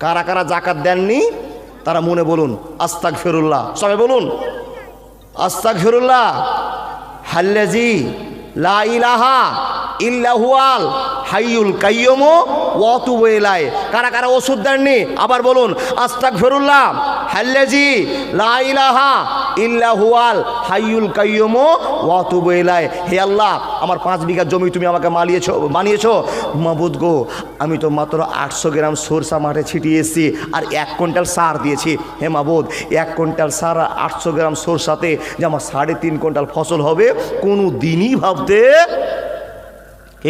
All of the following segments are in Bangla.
কারা কারা জাকাত দেননি তারা মনে বলুন আস্তাগফিরুল্লাহ, সবাই বলুন আস্তাগফিরুল্লাহ। হাল্লাজি লা ইলাহা ইল্লা হুয়াল হাইয়ুল কাইয়্যুম ওয়া আতুবু ইলাইহি। কারা কারা ওষুধ দেননি আবার বলুন আস্তাগফিরুল্লাহ। হাল্লাজি লা ইলাহা ইল্লা হুয়াল হাইয়ুল কাইয়্যুম ওয়া আতুবু ইলাইহি। হে আল্লাহ, আমার 5 বিঘা জমি তুমি আমাকে বানিয়েছো মাবুদ গো, আমি তো মাত্র 800 গ্রাম সরষা মাঠে ছিটিয়ে এসেছি আর 1 কুইন্টাল সার দিয়েছি। হে মাবুদ, 1 কুইন্টাল সার 800 গ্রাম সরষাতে যে আমার 3.5 কুইন্টাল ফসল হবে কোনো দিনই ভাবতে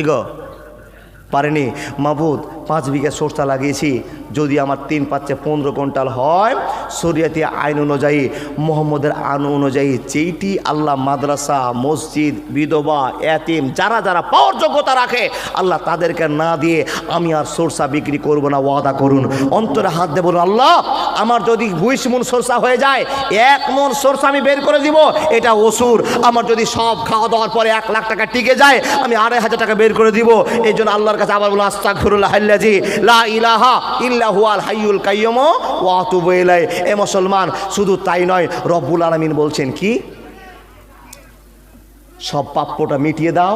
গো পারেনি। মাবুদ 5 বিঘা সরষা লাগিয়েছি, যদি আমার 3 5 15 কুইন্টাল হয়, শরিয়াতি আইন অনুযায়ী মোহাম্মদের আইন অনুযায়ী যেইটি আল্লাহ মাদ্রাসা মসজিদ বিধবা এতিম যারা যারা পাওয়ার যোগ্যতা রাখে আল্লাহ তাদেরকে না দিয়ে আমি আর সরষা বিক্রি করব না, ওয়াদা করুন। অন্তরে হাত দিয়ে বলুন আল্লাহ, আমার যদি 20 মণ সরষা হয়ে যায় 1 মণ সরষা আমি বের করে দিব, এটা ওসুর। আমার যদি সব খাওয়া দাওয়ার পরে 1 লাখ টাকা টিকে যায় আমি 2,500 টাকা বের করে দিব। এই জন্য আল্লাহর কাছে আবার বলুন আস্তাগফিরুল্লাহ আল্লাযী লা ইলাহা ইল্লা হুয়াল হাইয়ুল কাইয়্যুম ওয়া আতুবু ইলাইহি। এ মুসলমান, শুধু তাই নয়, রব্বুল আলামিন বলছেন কি, সব পাপ্যটা মিটিয়ে দাও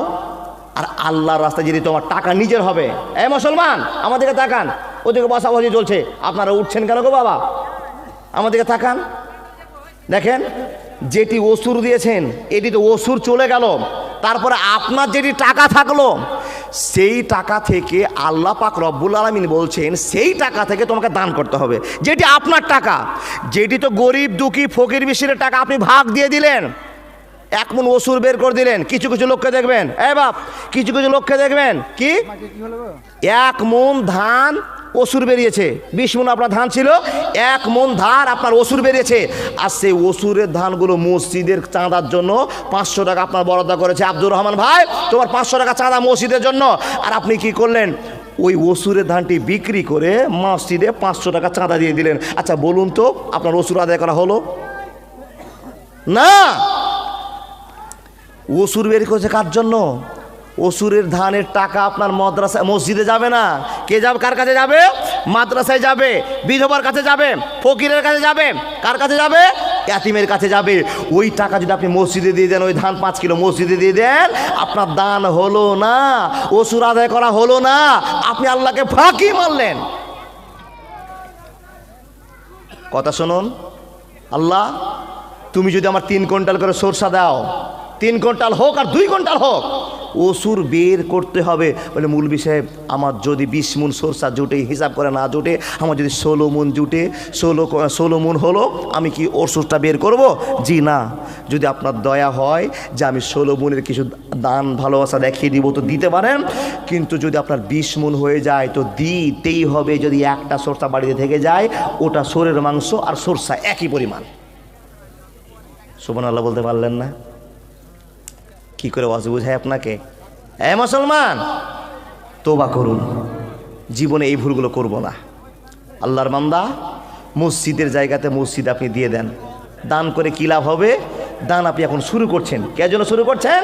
আর আল্লাহর রাস্তায় যদি তোমার টাকা নিজের হবে। এ মুসলমান, আমাদেরকে তাকান, ওদিকে বসাবসি চলছে, আপনারা উঠছেন কেন গো বাবা? আমাদেরকে তাকান, দেখেন যেটি ওসুর দিয়েছেন এটি তো ওসুর চলে গেল, তারপরে আপনার যেটি টাকা থাকলো সেই টাকা থেকে আল্লাহ পাক রব্বুল আলামিন বলছেন সেই টাকা থেকে তোমাকে দান করতে হবে, যেটি আপনার টাকা। যেটি তো গরিব দুঃখী ফকির মিশিরের টাকা আপনি ভাগ দিয়ে দিলেন, 1 মণ ওসুর বের করে দিলেন। কিছু কিছু লোককে দেখবেন, এ বাপ, কিছু কিছু লোককে দেখবেন কি 1 মণ ধান ওসুর বেরিয়েছে, 20 মণ আপনার ধান ছিল, 1 মণ ধান আপনার ওসুর বেরিয়েছে, আর সেই ওসুরের ধানগুলো মসজিদের চাঁদার জন্য 500 টাকা আপনার বরাদ্দ করেছে আব্দুর রহমান ভাই, তোমার 500 টাকা চাঁদা মসজিদের জন্য। আর আপনি কি করলেন, ওই ওসুরের ধানটি বিক্রি করে মসজিদে 500 টাকা চাঁদা দিয়ে দিলেন। আচ্ছা বলুন তো, আপনার ওসুর আদায় করা হলো না? ওসুর বের করেছে কার জন্য? ওসুরের ধানের টাকা আপনার মাদ্রাসা মসজিদে যাবে না, কে যাবে? কার কাছে যাবে? মাদ্রাসায় যাবে, বিধবার কাছে যাবে, ফকিরের কাছে যাবে, কার কাছে যাবে? ইয়াতিমের কাছে যাবে। ওই টাকা যদি আপনি মসজিদে দিয়ে দেন, ওই ধান 5 কিলো মসজিদে দিয়ে দেন, আপনার দান হলো না, ওসুর আদায় করা হলো না, আপনি আল্লাহকে ফাঁকি মারলেন। কথা শুনুন, আল্লাহ তুমি যদি আমার 3 কুইন্টাল করে সরষা দাও, 3 কুইন্টাল হোক আর 2 কুইন্টাল হোক, ওসুর বের করতে হবে। বলে মৌলভী সাহেব, আমার যদি 20 মণ সরষা জুটে, হিসাব করে না জুটে, আমার যদি 16 মণ জুটে, 16 মণ হলো, আমি কি ওসুরটা বের করব? জি না। যদি আপনার দয়া হয় যে আমি 16 মণের কিছু দান ভালোবাসা দেখিয়ে দিব তো দিতে পারেন, কিন্তু যদি আপনার 20 মণ হয়ে যায় তো দিতেই হবে। যদি একটা সরষা বাড়িতে থেকে যায়, ওটা সোরের মাংস আর সরষা একই পরিমাণ। সুবহানাল্লাহ বলতে পারলেন না? কি করে ওয়াজ বুঝায় আপনাকে? এ মুসলমান, তওবা করুন, জীবনে এই ভুলগুলো করব না। আল্লাহর বান্দা, মসজিদের জায়গাতে মসজিদ আপনি দিয়ে দেন, দান করে কি লাভ হবে? দান আপনি এখন শুরু করছেন, কে জন্য শুরু করছেন?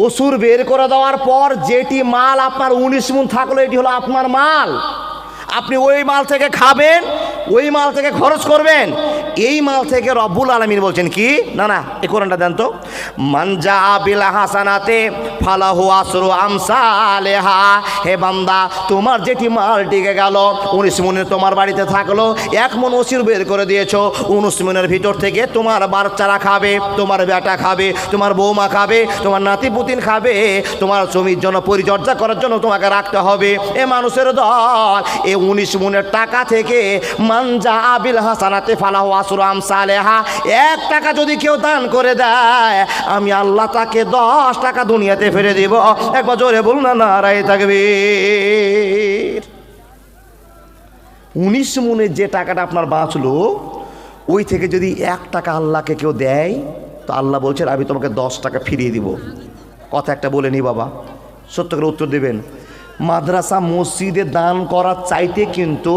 ওসুর বের করে দেওয়ার পর যেটি মাল আপনার 19 মণ থাকলো, এটি হলো আপনার মাল। আপনি ওই মাল থেকে খাবেন, ওই মাল থেকে খরচ করবেন। এই মাল থেকে রব্বুল আলামিন বলছেন কি, না না এই কোরআনটা দেন তো, মান জা বিল হাসানাতে ফালাহু আসরু আমসালেহা। হে বান্দা, তোমার যেটি মাল টিকে গেল, 19 মণের তোমার বাড়িতে থাকলো, 1 মণ ওসুর বের করে দিয়েছো, 19 মণের ভিতর থেকে তোমার বাচ্চারা খাবে, তোমার বেটা খাবে, তোমার বৌমা খাবে, তোমার নাতি পুতিন খাবে, তোমার জমির জন্য পরিচর্যা করার জন্য তোমাকে রাখতে হবে। এ মানুষের দল, এই 19 মণের টাকা থেকে মান জা বিল হাসানাতে ফালাহু আসরু আমসালেহা, 1 টাকা যদি কেউ দান করে দেয়, আমি আল্লাহ তাকে 10 টাকা দুনিয়াতে ফিরে দিব। একবার জোরে বলুন না, নারায়ে তাকবীর। 19 মণের যে টাকাটা আপনার বাঁচলো, ওই থেকে যদি 1 টাকা আল্লাহকে কেউ দেয়, তো আল্লাহ বলছেন আমি তোমাকে 10 টাকা ফিরিয়ে দিব। কথা একটা বলে নি বাবা, সত্য করে উত্তর দেবেন। মাদ্রাসা মসজিদে দান করার চাইতে কিন্তু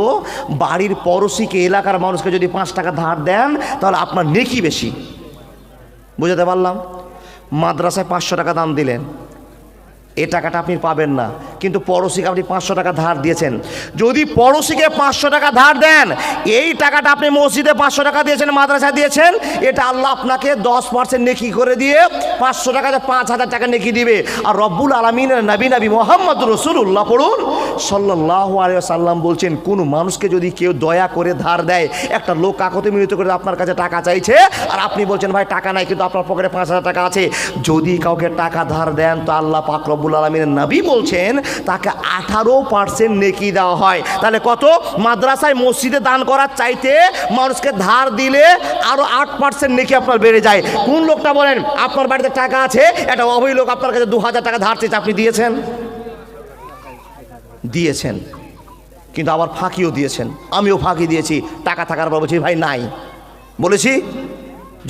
বাড়ির পড়োশিকে, এলাকার মানুষকে যদি 5 টাকা ধার দেন, তাহলে আপনার নেকি বেশি। বুঝাতে পারলাম? মাদ্রাসায় 500 টাকা দান দিলেন, এই টাকাটা আপনি পাবেন না, কিন্তু পড়োশিকে আপনি 500 টাকা ধার দিয়েছেন। যদি পড়োশিকে 500 টাকা ধার দেন, এই টাকাটা আপনি মসজিদে 500 টাকা দিয়েছেন, মাদ্রাসা দিয়েছেন, এটা আল্লাহ আপনাকে 10% নেকি করে দিয়ে 500 টাকাতে 5000 টাকা নেকি দিবে। আর রব্বুল আলামিনের নবী মুহাম্মদ রাসূলুল্লাহ পড়ুন সাল্লাল্লাহু আলাইহি ওয়াসাল্লাম বলছেন, কোন মানুষকে যদি কেউ দয়া করে ধার দেয়, একটা লোক কাকতে মিনতি করে আপনার কাছে টাকা চাইছে, আর আপনি বলছেন ভাই টাকা নাই, কিন্তু আপনার পকেটে 5000 টাকা আছে, যদি কাউকে টাকা ধার দেন তো আল্লাহ পাক রব্বুল আলামিনের নবী বলছেন তাকে 18% নেকি দেওয়া হয়। তাহলে কত? মাদ্রাসায় মসজিদে দান করার চাইতে মানুষকে ধার দিলে আরো 8% নেকি আপনার বেড়ে যায়। কোন লোকটা বলেন আপনার বাড়িতে টাকা আছে, একটা অবৈধ লোক আপনার কাছে 2000 টাকা ধার চেয়েছে, আপনি দিয়েছেন? দিয়েছেন, কিন্তু আবার ফাঁকিও দিয়েছেন। আমিও ফাঁকি দিয়েছি, টাকা থাকার পর বলছি ভাই নাই, বলেছি।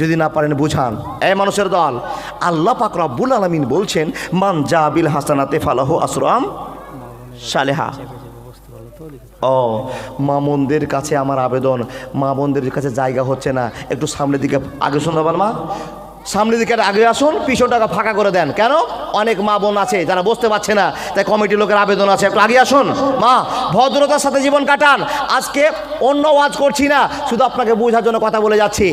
যদি না পারেন বুঝান। এই মানুষের দল, আল্লাহ পাক রব্বুল আলামিন বলছেন মান জাবিল হাসানাতে ফালাহু আসরাম সালেহা। ও মা বোনদের কাছে আমার আবেদন, মা বোনদের কাছে জায়গা হচ্ছে না, একটু সামনের দিকে আগে শোনাবেন মা, সামনের দিকে আগে আসুন, পিছনটাকে ফাঁকা করে দেন। কেন? অনেক মা বোন আছে যারা বসতে পারছে না, তাই কমিটির লোকের আবেদন আছে, একটু আগে আসুন মা, ভদ্রতার সাথে জীবন কাটান। আজকে অন্য ওয়াজ করছি না, শুধু আপনাকে বোঝার জন্য কথা বলে যাচ্ছি।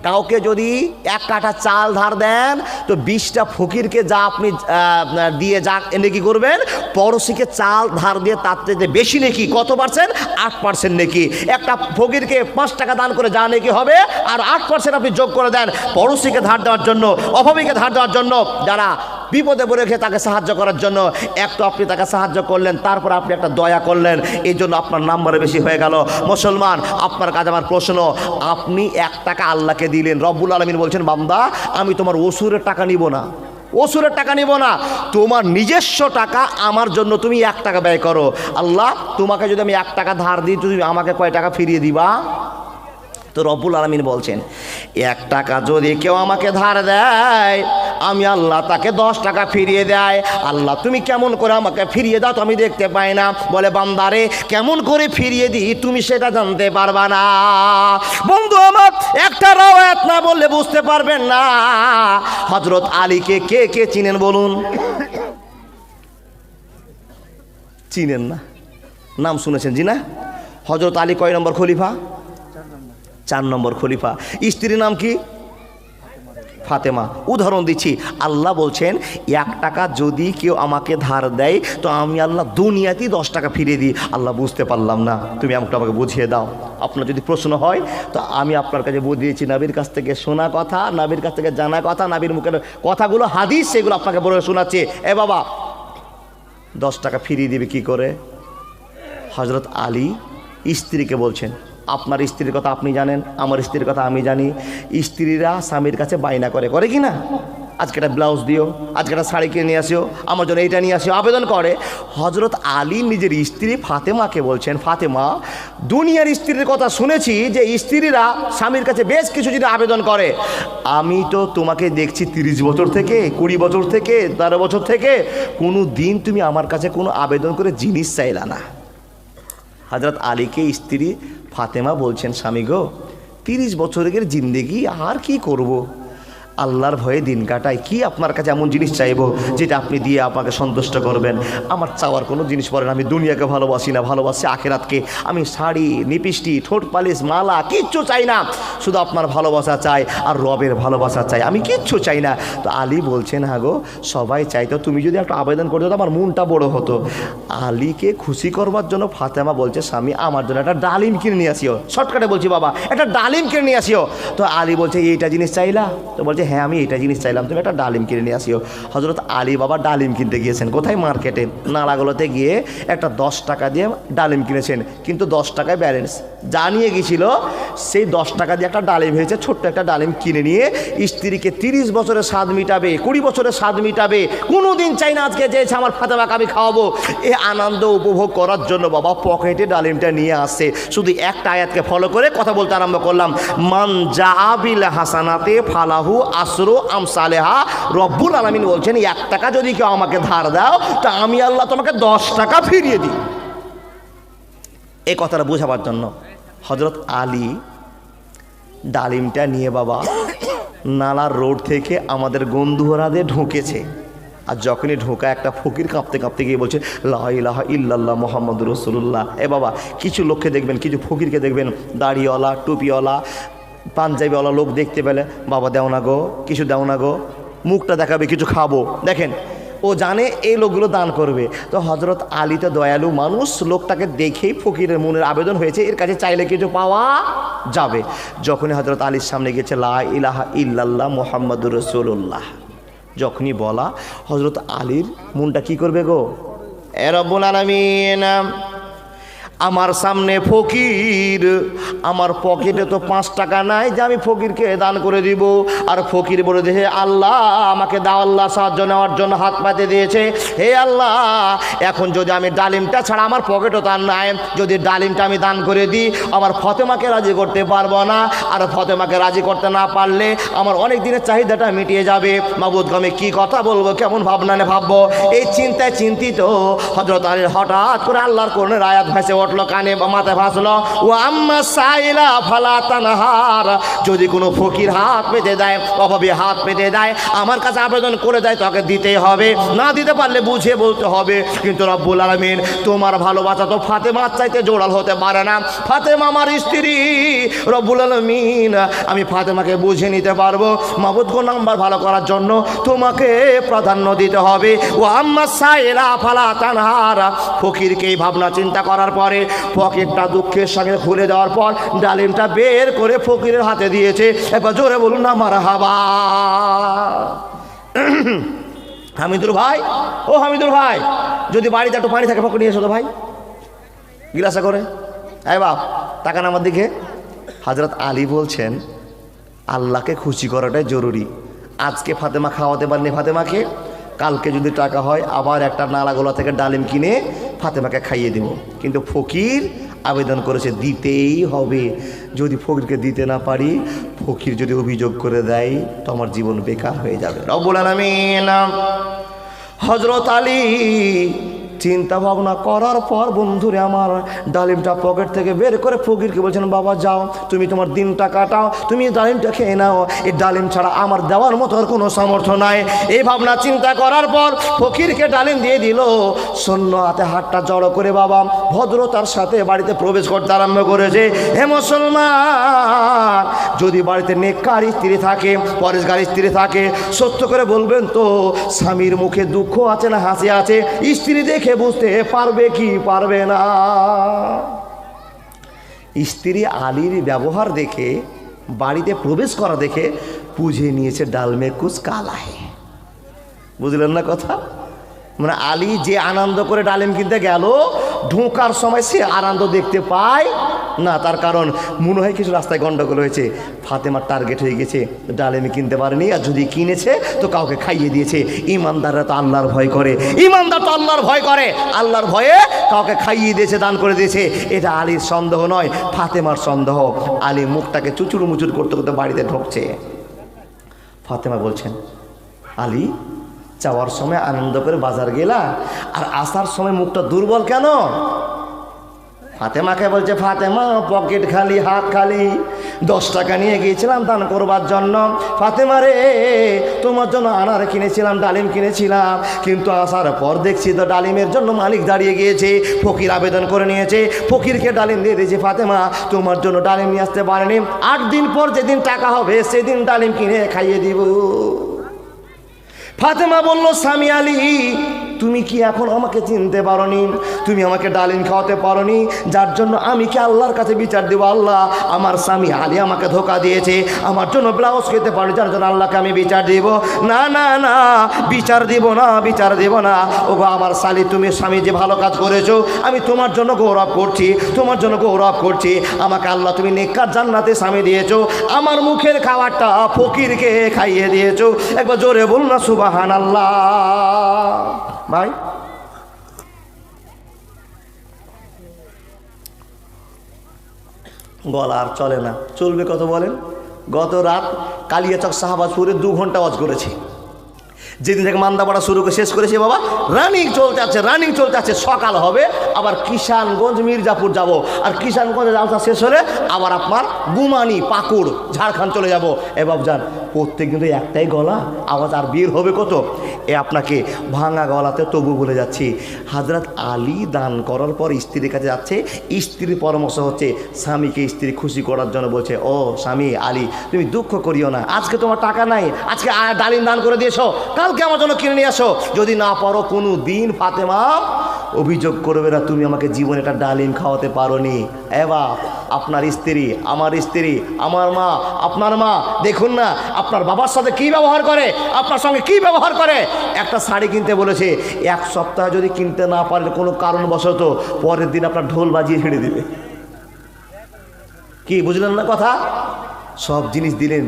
কাউকে যদি 1 কাঠা চাল ধার দেন তো 20টা ফকিরকে যা আপনি দিয়ে যা নেকি করবেন, পড়োশিকে চাল ধার দিয়ে তার থেকে বেশি নেকি, কত পার্সেন্ট? 8% নেকি। একটা ফকিরকে 5 টাকা দান করে যা নেকি হবে, আর 8% আপনি যোগ করে দেন পড়োশিকে ধার দেওয়ার জন্য, অভাবীকে ধার দেওয়ার জন্য, যারা বিপদে পড়ে রেখে তাকে সাহায্য করার জন্য। একটু আপনি তাকে সাহায্য করলেন, তারপর আপনি একটা দয়া করলেন, এই জন্য আপনার নাম্বারে বেশি হয়ে গেল। মুসলমান, আপনার কাছে আমার প্রশ্ন, আপনি 1 টাকা আল্লাহকে দিলেন, রব্বুল আলামিন বলছেন বান্দা আমি তোমার ওসুরের টাকা নিব না, ওসুরের টাকা নিব না, তোমার নিজস্ব টাকা আমার জন্য তুমি 1 টাকা ব্যয় করো। আল্লাহ তোমাকে যদি আমি 1 টাকা ধার দিই, তুমি আমাকে কয় টাকা ফিরিয়ে দিবা? তো রব্বুল আলামিন বলছেন 1 টাকা যদি কেউ আমাকে ধার দেয়, আমি আল্লাহ তাকে 10 টাকা ফিরিয়ে দেয়। আল্লাহ তুমি কেমন করে আমাকে ফিরিয়ে দাও তো আমি দেখতে পাই না। বলে বান্দারে কেমন করে ফিরিয়ে দিই তুমি সেটা জানতে পারবা না। বন্ধু আমার, একটা রাওয়ায়াত না বললে বুঝতে পারবেন না। হযরত আলীকে কে কে চিনেন বলুন? চিনেন না? নাম শুনেছেন জি না? হযরত আলী কয় নম্বর খলিফা? 4 নম্বর খলিফা। স্ত্রীর নাম কি? ফাতেমা। উদাহরণ দিচ্ছি, আল্লাহ বলছেন 1 টাকা যদি কেউ আমাকে ধার দেয় তো আমি আল্লাহ দুনিয়াতেই 10 টাকা ফিরিয়ে দিই। আল্লাহ বুঝতে পারলাম না, তুমি আমাকে বুঝিয়ে দাও। আপনার যদি প্রশ্ন হয় তো আমি আপনার কাছে বুঝিয়েছি, নবীর কাছ থেকে শোনা কথা, নবীর কাছ থেকে জানা কথা, নবীর মুখের কথাগুলো হাদিস, সেগুলো আপনাকে বলে শোনাচ্ছে। এ বাবা 10 টাকা ফিরিয়ে দিবে কি করে? হযরত আলী স্ত্রীকে বলছেন, আপনার স্ত্রীর কথা আপনি জানেন, আমার স্ত্রীর কথা আমি জানি। স্ত্রীরা স্বামীর কাছে বায়না করে, করে কি না? আজকে একটা ব্লাউজ দিও, আজকে একটা শাড়ি কিনে নিয়ে আসিও, আমার জন্য এইটা নিয়ে আসিও, আবেদন করে। হযরত আলী নিজের স্ত্রী ফাতেমাকে বলছেন, ফাতেমা দুনিয়ার স্ত্রীর কথা শুনেছি যে স্ত্রীরা স্বামীর কাছে বেশ কিছু যদি আবেদন করে, আমি তো তোমাকে দেখছি 30 বছর থেকে, 20 বছর থেকে, 13 বছর থেকে, কোনো দিন তুমি আমার কাছে কোনো আবেদন করে জিনিস চাইলা না। হযরত আলীকে স্ত্রী ফাতেমা বলছেন, স্বামী গো 30 বছরের জিন্দেগি আর কি করব, আল্লাহর ভয়ে দিন কাটাই, কি আপনার কাছে এমন জিনিস চাইবো যেটা আপনি দিয়ে আমাকে সন্তুষ্ট করবেন? আমার চাওয়ার কোনো জিনিস পড়ে না, আমি দুনিয়াকে ভালোবাসি না, ভালোবাসি আখিরাতকে। আমি শাড়ি, লিপস্টিক, ঠোঁট পালিশ, মালা কিচ্ছু চাই না, শুধু আপনার ভালোবাসা চাই আর রবের ভালোবাসা চাই, আমি কিচ্ছু চাই না। তো আলী বলছেন, হ্যাঁ গো সবাই চাইতো, তুমি যদি একটা আবেদন করতে আমার মনটা বড় হতো। আলীকে খুশি করবার জন্য ফাতেমা বলছে, স্বামী আমার জন্য একটা ডালিম কিনে নিয়ে আসিও। শর্টকাটে বলছি বাবা, একটা ডালিম কিনে নিয়ে আসিও। তো আলী বলছে এইটা জিনিস চাইলা? তো বলছে হ্যাঁ আমি এটা জিনিস চাইলাম, তুমি একটা ডালিম কিনে নিয়ে আসিও। হযরত আলী বাবা ডালিম কিনতে গিয়েছেন, কোথায়? মার্কেটে নালাগুলোতে গিয়ে একটা 10 টাকা দিয়ে ডালিম কিনেছেন, কিন্তু 10 টাকায় ব্যালেন্স, যা নিয়ে গিয়েছিল সেই 10 টাকা দিয়ে একটা ডালিম হয়েছে, ছোট্ট একটা ডালিম কিনে নিয়ে স্ত্রীকে 30 বছরের স্বাদ মিটাবে, 20 বছরের স্বাদ মিটাবে, কোনো দিন চাই না আজকে যে আমার ফাতেমাকে আমি খাওয়াবো, এই আনন্দ উপভোগ করার জন্য বাবা পকেটে ডালিমটা নিয়ে আসছে। শুধু একটা আয়াতকে ফলো করে কথা বলতে আরম্ভ করলাম, মান জাবিল হাসানাতে ফালাহু আসরু আমসালেহা। রব্বুল আলামিন বলছেন 1 টাকা যদি কেউ আমাকে ধার দাও তা আমি আল্লাহ তোমাকে 10 টাকা ফিরিয়ে দিই। এই কথাটা বোঝাবার জন্য হযরত আলী ডালিমটা নিয়ে বাবা নালার রোড থেকে আমাদের গন্ধুহরাতে ঢুকেছে। আর যখনই ঢোকা একটা ফকির কাঁপতে কাঁপতে গিয়ে বলছে লা ইলাহা ইল্লাল্লাহ মুহাম্মাদুর রাসূলুল্লাহ। এ বাবা, কিছু লোককে দেখবেন, কিছু ফকিরকে দেখবেন, দাড়িওয়ালা, টুপিওয়ালা, পাঞ্জাবিওয়ালা লোক দেখতে পেলে বাবা দাও না গো, কিছু দাও না গো, মুখটা দেখাবে কিছু খাবো। দেখেন, ও জানে এই লোকগুলো দান করবে। তো হজরত আলী তো দয়ালু মানুষ, লোকটাকে দেখেই ফকিরের মনের আবেদন হয়েছে এর কাছে চাইলে কিছু পাওয়া যাবে। যখনই হজরত আলীর সামনে গেছে লা ইলাহা ইল্লাল্লাহ মুহাম্মাদুর রাসূলুল্লাহ, যখনই বলা, হজরত আলীর মনটা কি করবে গো? এ রব্বুল আলামিন, আমার সামনে ফকির, আমার পকেটে তো 5 টাকা নাই যে আমি ফকিরকে দান করে দিব। আর ফকির বলে যে হে আল্লাহ আমাকে দাও, আল্লাহ সাহায্য নেওয়ার জন্য হাত পাতে দিয়েছে। হে আল্লাহ, এখন যদি আমি ডালিমটা ছাড়া আমার পকেটও তার নাই, যদি ডালিমটা আমি দান করে দিই আমার ফতেমাকে রাজি করতে পারবো না। আর ফতেমাকে রাজি করতে না পারলে আমার অনেক দিনের চাহিদাটা মিটিয়ে যাবে। মাবুদ, আমি কী কথা বলবো, কেমন ভাবনা ভাববো, এই চিন্তায় চিন্তিত হযরত আলীর হঠাৎ করে আল্লাহর কোরআনের আয়াত ভেসে উঠলো, কানে মাথায় ভাসলো, ও আম্মা সাইলা ফালা তানহার, যদি কোনো ফকির হাত পেতে দেয়, অভাবে হাত পেতে দেয়, আমার কাছে আবেদন করে দেয়, তোকে দিতেই হবে, না দিতে পারলে বুঝিয়ে বলতে হবে। কিন্তু রব্বুল আলামিন, তোমার ভালোবাসা তো ফাতেমার চাইতে জোড়াল হতে পারে না। ফাতেমা আমার স্ত্রী, রব্বুল আলামিন আমি ফাতেমাকে বুঝে নিতে পারবো। মাবুদ গো, নাম্বার ভালো করার জন্য তোমাকে প্রাধান্য দিতে হবে। ও আম্মা সাইলা ফালা তানহার, ফকিরকে এই ভাবনা চিন্তা করার পরে পকেটটা দুঃখের সঙ্গে খুলে দেওয়ার পর ডালিমটা বের করে ফকিরের হাতে দিয়েছে। একবার জোরে বলুন না মারহাবা। হামিদুর ভাই, ও হামিদুর ভাই, যদি বাড়িতে একটু পানি থাকে পকেট নিয়ে এসো তো ভাই, গিলাসা করে। এই বাপ, তাকান আমার দিকে। হযরত আলী বলছেন আল্লাহকে খুশি করাটাই জরুরি। আজকে ফাতেমা খাওয়াতে পারেনি ফাতেমাকে, কালকে যদি টাকা হয় আবার একটা নালাগোলা থেকে ডালিম কিনে ফাতেমাকে খাইয়ে দেব। কিন্তু ফকির আবেদন করেছে, দিতেই হবে। যদি ফকিরকে দিতে না পারি, ফকির যদি অভিযোগ করে দেয় তো আমার জীবন বেকার হয়ে যাবে। রব্বুল আলামিন, হযরত আলী চিন্তা ভাবনা করার পর বন্ধুরে আমার ডালিমটা পকেট থেকে বের করে ফকিরকে বলছেন, বাবা যাও, তুমি তোমার দিনটা কাটাও, তুমি ডালিমটা খেয়ে নাও, এই ডালিম ছাড়া আমার দেওয়ার মতো আর কোনো সামর্থ্য নাই। এই ভাবনা চিন্তা করার পর ফকিরকে ডালিম দিয়ে দিল। শূন্য হাতে হাতটা জড়ো করে বাবা ভদ্রতার সাথে বাড়িতে প্রবেশ করতে আরম্ভ করেছে। হে মুসলমান, যদি বাড়িতে নেককার স্ত্রী থাকে, পরেশগার স্ত্রী থাকে, সত্য করে বলবেন তো স্বামীর মুখে দুঃখ আছে না হাসি আছে? স্ত্রী দেখে বুঝতে পারবে কি পারবে না? স্ত্রী আলীর ব্যবহার দেখে, বাড়িতে প্রবেশ করা দেখে বুঝে নিয়েছে ডাল মে কুছ কালা হে। বুঝলেন না কথা? মানে আলী যে আনন্দ করে ডালিম কিনতে গেল, ঢোকার সময় সে আনন্দ দেখতে পায় না। তার কারণ মনে হয় কিছু রাস্তায় গন্ডগোল হয়েছে, ফাতেমার টার্গেট হয়ে গেছে, ডালিম কিনতে পারেনি, আর যদি কিনেছে তো কাউকে খাইয়ে দিয়েছে। ইমানদাররা তো আল্লাহর ভয় করে, ইমানদার তো আল্লাহর ভয় করে, আল্লাহর ভয়ে কাউকে খাইয়ে দিয়েছে, দান করে দিয়েছে। এটা আলীর সন্দেহ নয়, ফাতেমার সন্দেহ। আলী মুখটাকে চুচুর মুচুর করতে করতে বাড়িতে ঢুকছে। ফাতেমা বলছেন, আলী যাওয়ার সময় আনন্দ করে বাজার গেলা, আর আসার সময় মুখটা দুর্বল কেন? ফাতেমাকে বলছে, ফাতেমা পকেট খালি, হাত খালি, 10 টাকা নিয়ে গিয়েছিলাম দান করবার জন্য। ফাতেমা রে, তোমার জন্য আনার কিনেছিলাম, ডালিম কিনেছিলাম, কিন্তু আসার পর দেখছি তো ডালিমের জন্য মালিক দাঁড়িয়ে গিয়েছে, ফকির আবেদন করে নিয়েছে, ফকিরকে ডালিম দিয়ে দিয়েছে। ফাতেমা তোমার জন্য ডালিম নিয়ে আসতে পারেনি, 8 দিন পর যেদিন টাকা হবে সেদিন ডালিম কিনে খাইয়ে দিব। ফাতেমা বলল, স্বামী আলী তুমি কি এখন আমাকে চিনতে পারোনি? তুমি আমাকে ডালিম খাওয়াতে পারোনি, যার জন্য আমি কি আল্লাহর কাছে বিচার দেবো? আল্লাহ আমার স্বামী আলী আমাকে ধোকা দিয়েছে, আমার জন্য ব্লাউজ খেতে পারি, যার জন্য আল্লাহকে আমি বিচার দিব? না না না, বিচার দিব না, বিচার দিব না। ও গো আমার শালি, তুমি স্বামী যে ভালো কাজ করেছো, আমি তোমার জন্য গৌরব করছি, তোমার জন্য গৌরব করছি। আমাকে আল্লাহ তুমি নেককার জান্নাতে স্বামী দিয়েছো, আমার মুখের খাবারটা ফকিরকে খাইয়ে দিয়েছো। একবার জোরে বলুন না সুবহানাল্লাহ। ভাই গলা আর চলে না, চলবে কত বলেন? গত রাত কালিয়াচক শাহবাজপুরে 2 ঘন্টা ওয়াজ করেছি। যেদিন থেকে মান্দা পড়া শুরু করে শেষ করেছে বাবা, রানিং চলতে আছে। সকাল হবে, আবার কিষানগঞ্জ মির্জাপুর যাব, আর কিষানগঞ্জে যাওয়া শেষ হলে আবার আপনার গুমানি পাকুড় ঝাড়খণ্ড চলে যাব। এ বাবজান, প্রত্যেক কিন্তু একটাই গলা, আওয়াজ আর বের হবে কত? আপনাকে ভাঙা গলাতে তবু বলে যাচ্ছি, হযরত আলী দান করার পর স্ত্রীর কাছে যাচ্ছে, স্ত্রীর পরামর্শ হচ্ছে স্বামীকে স্ত্রী খুশি করার জন্য বলছে, ও স্বামী আলী, তুমি দুঃখ করিও না, আজকে তোমার টাকা নাই, আজকে ডালিম দান করে দিয়েছো, কালকে আমার জন্য কিনে নিয়ে আসো। যদি না পারো কোনো দিন ফাতেমা অভিযোগ করবে না তুমি আমাকে জীবনে একটা ডালিম খাওয়াতে পারোনি। বাপ, আপনার স্ত্রী, আমার স্ত্রী, আমার মা, আপনার মা, দেখুন না আপনার বাবার সাথে কি ব্যবহার করে, আপনার সঙ্গে কি ব্যবহার করে। একটা শাড়ি কিনতে বলেছে, এক সপ্তাহ যদি কিনতে না পারেন কোনো কারণবশত, পরের দিন আপনার ঢোল বাজিয়ে ছেড়ে দিবে। কি বুঝলেন না কথা? সব জিনিস দিলেন,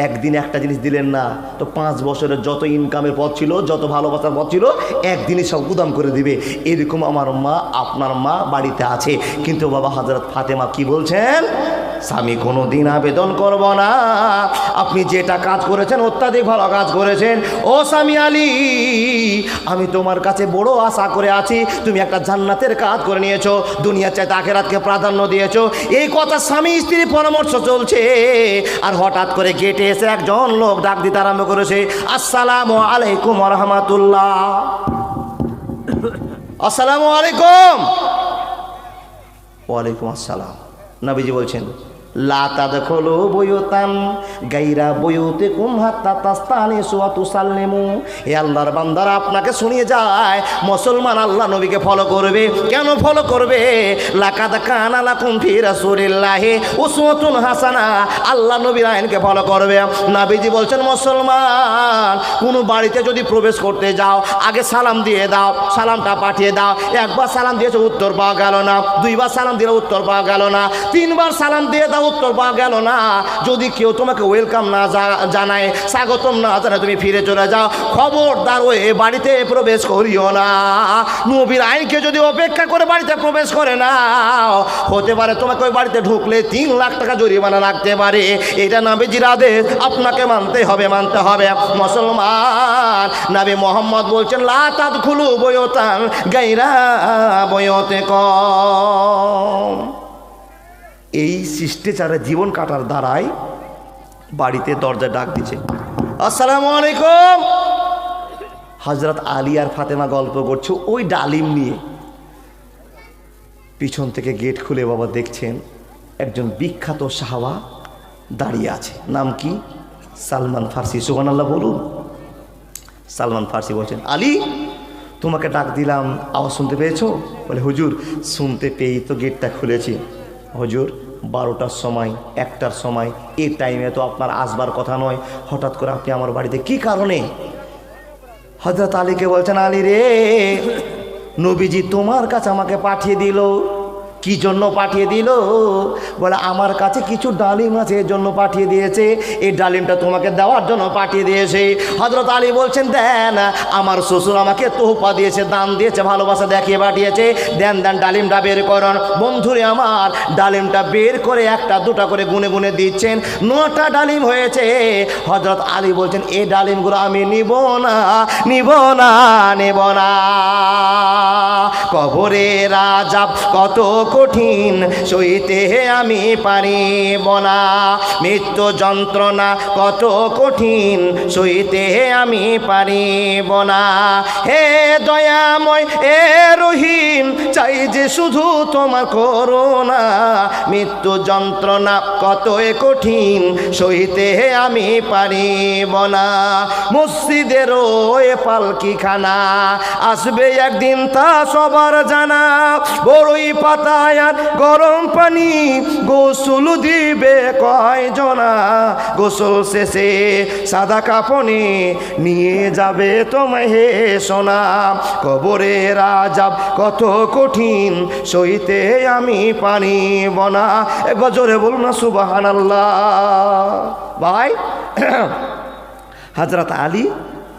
একদিন একটা জিনিস দিলেন না, তো 5 বছরের যত ইনকামের পথ ছিল, যত ভালোবাসার পথ ছিল, একদিনই সব উদাম করে দিবে। এরকম আমার মা, আপনার মা বাড়িতে আছে। কিন্তু বাবা হযরত ফাতেমা কি বলছেন? স্বামী কোনো দিন আবেদন করব না, আপনি যেটা কাজ করেছেন অত্যাধিক ভালো কাজ করেছেন। ও স্বামী আলী, আমি তোমার কাছে বড় আশা করে আছি, তুমি একটা জান্নাতের কাজ করে নিয়েছো, দুনিয়ার চাইতে আখিরাতকে প্রাধান্য দিয়েছো। এই কথা স্বামী স্ত্রীর পরামর্শ চলছে, আর হঠাৎ করে গেটে এসে একজন লোক ডাক দিতে আরম্ভ করেছে, আসসালামু আলাইকুম ওয়া রাহমাতুল্লাহ। আসসালামু আলাইকুম। ওয়ালাইকুম আসসালাম। নবীজি বলছেন, লা তাদখুলু বুয়ুতান গায়রা বুয়ুতিকুম হাত্তা তাস্তানিসু ওয়া তুসাল্লিমু। হে আল্লাহর বান্দারা, আপনাকে শুনিয়ে যায়, মুসলমান আল্লাহ নবীকে ফলো করবে। কেন ফলো করবে? লাকাদ কানা লাকুম ফি রাসূলিল্লাহি উসওয়াতুন হাসানা। আল্লাহ নবীর আইনকে ফলো করবে। নবীজি বলছেন, মুসলমান কোনো বাড়িতে যদি প্রবেশ করতে যাও, আগে সালাম দিয়ে দাও, সালামটা পাঠিয়ে দাও। একবার সালাম দিয়েছে, উত্তর পাওয়া গেল না। দুইবার সালাম দিলে উত্তর পাওয়া গেল না। তিনবার সালাম দিয়ে দাও, উত্তর পাওয়া গেল না। যদি কেউ তোমাকে ওয়েলকাম না জানায়, স্বাগতম না জানায়, তুমি ফিরে চলে যাও। খবরদার ওই বাড়িতে প্রবেশ করিও না। নবীর আইনকে যদি অপেক্ষা করে বাড়িতে প্রবেশ করে না, হতে পারে তোমাকে ওই বাড়িতে ঢুকলে 3 লাখ টাকা জরিমানা লাগতে পারে। এটা নবীজির আদেশ, আপনাকে মানতে হবে। মুসলমান, নবী মোহাম্মদ বলছেন, লা তাদখুলু বুয়ুতান গায়রা বুয়ুতিকুম। এই শিষ্টাচারে জীবন কাটার দ্বারাই বাড়িতে দরজা ডাক দিচ্ছে, আসসালামু আলাইকুম। হযরত আলী আর ফাতেমা গল্প করছে ওই ডালিম নিয়ে। পিছন থেকে গেট খুলে বাবা দেখছেন একজন বিখ্যাত সাহাবা দাঁড়িয়ে আছে। নাম কি? সালমান ফার্সি। সুবহানাল্লাহ বলুন। সালমান ফার্সি বলছেন, আলী, তোমাকে ডাক দিলাম, আওয়াজ শুনতে পেয়েছো? বলে, হুজুর শুনতে পেয়েই তো গেটটা খুলেছি। হুজুর 12টার সময়, 1টার সময়, এই টাইমে তো আপনার আসবার কথা নয়, হঠাৎ করে আপনি আমার বাড়িতে কি কারণে? হযরত আলীকে বলছেন, আলী রে, নবীজি তোমার কাছে আমাকে পাঠিয়ে দিল। কি জন্য পাঠিয়ে দিল? বলে, আমার কাছে কিছু ডালিম আছে, এর জন্য পাঠিয়ে দিয়েছে। এই ডালিমটা তোমাকে দেওয়ার জন্য পাঠিয়ে দিয়েছে। হযরত আলী বলছেন, দেন, আমার শ্বশুর আমাকে তোহফা দিয়েছে, দান দিয়েছে, ভালোবাসা দেখিয়ে পাঠিয়েছে, দেন ডালিমটা বের করুন। বন্ধুরে আমার, ডালিমটা বের করে 1টা 2টা করে গুনে গুনে দিচ্ছেন। 9টা ডালিম হয়েছে। হযরত আলী বলছেন, এই ডালিমগুলো আমি নিব না। কবরের আযাব কত কঠিন, সইতে আমি পারিব না। মৃত্যু যন্ত্রণা কত কঠিন, সইতে আমি পারিব না। হে দয়াময়, হে রহিম, চাই যে শুধু তোমার করুণা। মৃত্যু যন্ত্রণা কত কঠিন, সইতে আমি পারিব না। মসজিদের ওই পালকিখানা আসবে একদিন, তা সবার জানা। বড়ই পাতায় আর গরম পানি, গোসল দিবে কয়জনা। গোসল শেষে সাদা কাফনে নিয়ে যাবে তোমায় হে সোনা। কবরের আযাব কত কঠিন, সইতে আমি পারিব না। একবার জোরে বলুন না সুবহানাল্লাহ। ভাই, হযরত আলী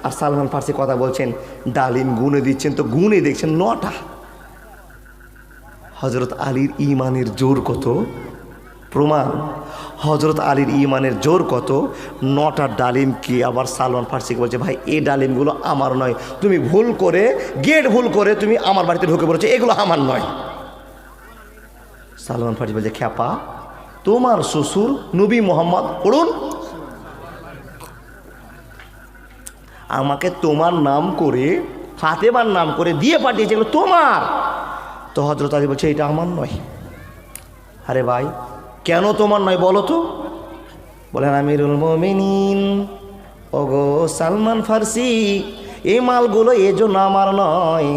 আর সালমান ফার্সি কথা বলছেন, ডালিম গুনে দিচ্ছেন, তো গুনে দেখছেন 9টা। হযরত আলীর ইমানের জোর কত! প্রমাণ হজরত আলীর ইমানের জোর কত, 9টা ডালিমকে আবার সালমান ফার্সিকে বলছে, ভাই এই ডালিমগুলো আমার নয়, তুমি ভুল করে গেট ভুল করে তুমি আমার বাড়িতে ঢুকে পড়েছো, এগুলো আমার নয়। সালমান ফার্সি বলছে, খ্যাপা তোমার শ্বশুর নবী মোহাম্মদ পড়ুন, আমাকে তোমার নাম করে ফাতেমার নাম করে দিয়ে পাঠিয়েছে, এগুলো তোমার। তো হজরত আলী বলছে, এটা আমার নয়। আরে ভাই কেন তোমার নয় বলো তো? বলেন, আমিরুল মুমিনিন ওগো সালমান ফার্সি, এই মালগুলো এজন্য আমার নয়,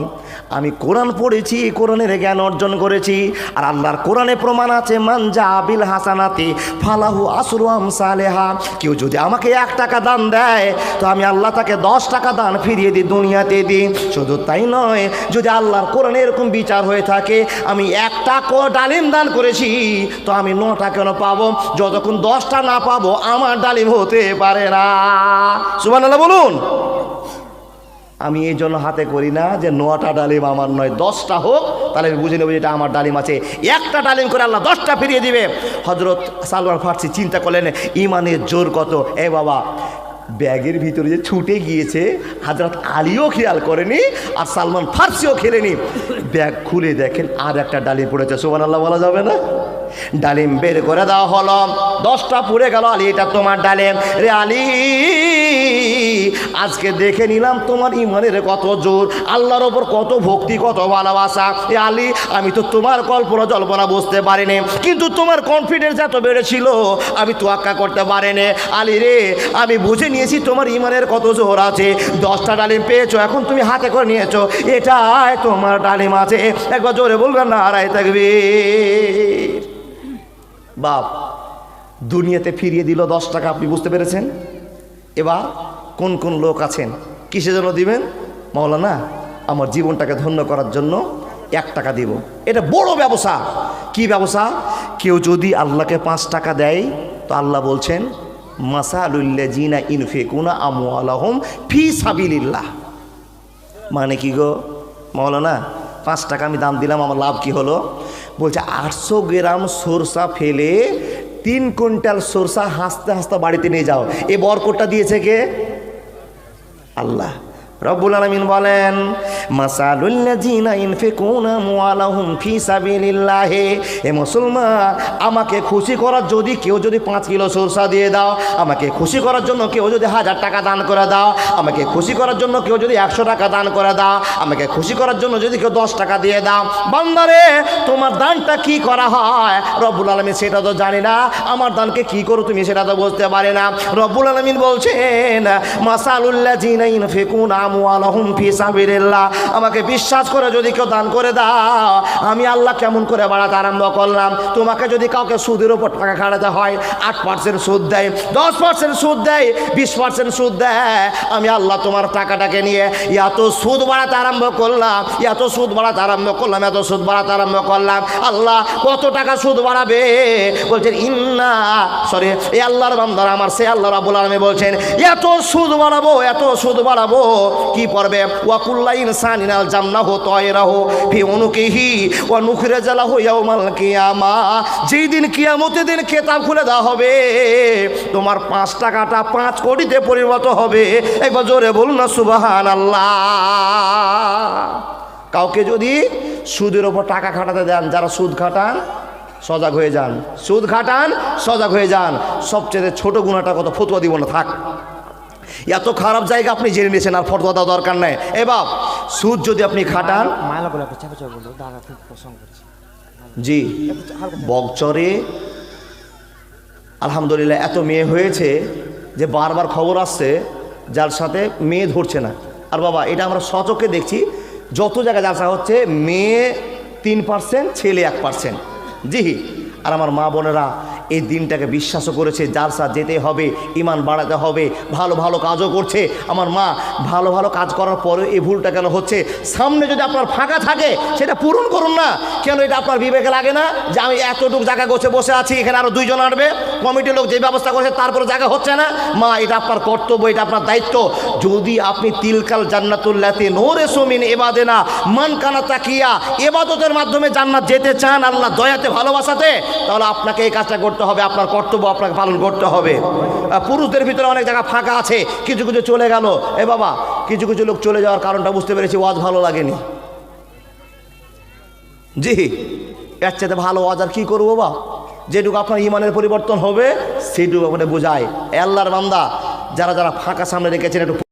আমি কোরআন পড়েছি, কোরআনের জ্ঞান অর্জন করেছি, আর আল্লাহর কোরআনে প্রমাণ আছে, মান জাবিল হাসানাতি ফালাহু আসরু আমসালেহা, কেউ যদি আমাকে 1 টাকা দান দেয় তো আমি আল্লাহ তাকে 10 টাকা দান ফিরিয়ে দিই, দুনিয়াতে দিই। শুধু তাই নয়, যদি আল্লাহর কোরআনে এরকম বিচার হয়ে থাকে, আমি 1টা ডালিম দান করেছি তো আমি 9টা কেন পাবো, যতক্ষণ 10টা না পাবো আমার ডালিম হতে পারে না। সুবহানাল্লাহ বলুন। আমি এই জন্য হাতে করি না যে 9টা ডালিম আমার নয়, 10টা হোক, তাহলে আমি বুঝে নেব যেটা আমার ডালিম আছে। 1টা ডালিম করে আল্লাহ 10টা ফিরিয়ে দিবে। হজরত সালমান ফার্সি চিন্তা করলেন ইমানের জোর কত। এ বাবা, ব্যাগের ভিতরে যে ছুটে গিয়েছে, হজরত আলীও খেয়াল করেনি আর সালমান ফার্সিও খেলেনি। ব্যাগ খুলে দেখেন আর একটা ডালিম পড়েছে। সুবহানাল্লাহ বলা যাবে না? ডালিম বের করে দেওয়া হলো, 10টা পুড়ে গেল। আলী, এটা তোমার ডালিম। রে আলী, আজকে দেখে নিলাম তোমার ইমানের কত জোর, আল্লাহর ওপর কত ভক্তি, কত ভালোবাসা। এ আলী, আমি তো তোমার কল্পনা জল্পনা বুঝতে পারিনি, কিন্তু তোমার কনফিডেন্স এত বেড়েছিল আমি তোয়াক্কা করতে পারিনি। আলী রে, আমি বুঝে নিয়েছি তোমার ইমানের কত জোর আছে। 10টা ডালিম পেয়েছো, এখন তুমি হাতে করে নিয়েছো, এটাই তোমার ডালিম আছে। একবার জোরে বলবেন না, নারায়ে তাকবীর। বাপ দুনিয়াতে ফিরিয়ে দিল 10 টাকা, আপনি বুঝতে পেরেছেন? এবার কোন কোন লোক আছেন কিসের জন্য দিবেন? মাওলানা, আমার জীবনটাকে ধন্য করার জন্য 1 টাকা দিব। এটা বড় ব্যবসা। কি ব্যবসা? কেউ যদি আল্লাহকে 5 টাকা দেয় তো আল্লাহ বলছেন, মাসালুল্লাযিনা ইনফিকুনা আমওয়ালাহুম ফি সাবিলিল্লাহ। মানে কি গো মাওলানা, 5 টাকা আমি দাম দিলাম, আমার লাভ কি হলো? বলছে 800 গ্রাম সরষা ফেলে 3 কুইন্টাল সরষা হাসতে হাসতে বাড়িতে নিয়ে যাও। এই বরকতটা দিয়েছে কে? আল্লাহ রব্বুল আলামিন বলেন, মাসালুল্লাযিনা ইনফিকুনা আমওয়ালাহুম ফি সাবিলিল্লাহ। হে মুসলমান, আমাকে খুশি করার যদি কেউ যদি 5 কিলো সরষা দিয়ে দাও, আমাকে খুশি করার জন্য কেউ যদি 1000 টাকা দান করে দাও, আমাকে খুশি করার জন্য কেউ যদি 100 টাকা দান করে দাও, আমাকে খুশি করার জন্য যদি কেউ 10 টাকা দিয়ে দাও, বান্দারে তোমার দানটা কি করা হয় রব্বুল আলামিন সেটা তো জানি না, আমার দানকে কি করো তুমি সেটা তো বুঝতে পারে না। রব্বুল আলামিন বলছেন, মাসালুল্লাযিনা ইনফিকুনা আমওয়ালাহুম ফি সাবিলিল্লাহ। আমাকে বিশ্বাস করে যদি কেউ দান করে দাও, আমি আল্লাহ কেমন করে বাড়াতে আরম্ভ করলাম। তোমাকে যদি কাউকে সুদের উপর টাকা খাটাতে হয়, 8% সুদ দেয়, 10% সুদ দেয়, 20% সুদ দেয়, আমি আল্লাহ তোমার টাকাটাকে নিয়ে এত সুদ বাড়াতে আরম্ভ করলাম, এত সুদ বাড়াতে আরম্ভ করলাম, এত সুদ বাড়াতে আরম্ভ করলাম। আল্লাহ কত টাকা সুদ বাড়াবে? বলছেন এই আল্লাহর বান্দারা আমার, সে আল্লাহ রাব্বুল আলামিন বলছেন, এত সুদ বাড়াবো, এত সুদ বাড়াবো। কি পড়বে? ওয়া কুল্লা ইনসানিন আলজামনাহু তায়রাহু ফি উনুকিহি ওয়া নুখরিজু লাহু ইয়াওমাল কিয়ামাহ। যেই দিন কিয়ামতের দিন কিতাব খুলে দেওয়া হবে, তোমার 5 টাকাটা 5 কোটিতে পরিণত হবে। একবার জোরে বলুন না সুবহানাল্লাহ। কাউকে যদি সুদের ওপর টাকা খাটাতে দেন, যারা সুদ খাটান সজাগ হয়ে যান, সুদ খাটান সজাগ হয়ে যান। সবচেয়ে ছোট গুনাহটা কত? ফতোয়া দিব না, থাক। এত খারাপ জায়গা আপনি জেনে নিয়েছেন, আর ফতোয়া দেওয়ার দরকার নেই। এ বাপ, সুদ যদি আপনি খাটান, জি বকচরে আলহামদুলিল্লাহ এত মেয়ে হয়েছে যে বারবার খবর আসছে যার সাথে মেয়ে ধরছে না। আর বাবা, এটা আমরা সচক্ষে দেখছি, যত জায়গায় জালসা হচ্ছে মেয়ে 3%, ছেলে 1%। জি, আর আমার মা বোনেরা এই দিনটাকে বিশ্বাসও করেছে, জালসা যেতে হবে, ইমান বাড়াতে হবে, ভালো ভালো কাজও করছে। আমার মা ভালো ভালো কাজ করার পরে এই ভুলটা কেন হচ্ছে? সামনে যদি আপনার ফাঁকা থাকে সেটা পূরণ করুন না। কেন এটা আপনার বিবেকে লাগে না যে আমি এতটুকু জায়গা গোছে বসে আছি, এখানে আরও 2 জন আসবে, কমিটির লোক যে ব্যবস্থা করেছে তারপরে জায়গা হচ্ছে না? মা, এটা আপনার কর্তব্য, এটা আপনার দায়িত্ব। যদি আপনি তিলকাল জান্নাতুল্লাতি নূরেসু মিন ইবাদিনা মান কানা তাকিয়া ইবাদতের মাধ্যমে জান্নাত যেতে চান, আল্লাহ দয়াতে ভালোবাসাতে, তাহলে আপনাকে এই কাজটা করতে হবে, আপনার কর্তব্য আপনাকে পালন করতে হবে। পুরুষদের ভিতরে অনেক জায়গা ফাঁকা আছে, কিছু কিছু চলে গেল। এ বাবা, কিছু কিছু লোক চলে যাওয়ার কারণটা বুঝতে পেরেছি, ওয়াজ ভালো লাগেনি। জি, এর চাইতে ভালো ওয়াজ আর কী করবো বাবা? যেটুকু আপনার ইমানের পরিবর্তন হবে সেটুকু আপনি বোঝায়। আল্লাহর বান্দা যারা যারা ফাঁকা সামনে রেখেছেন একটু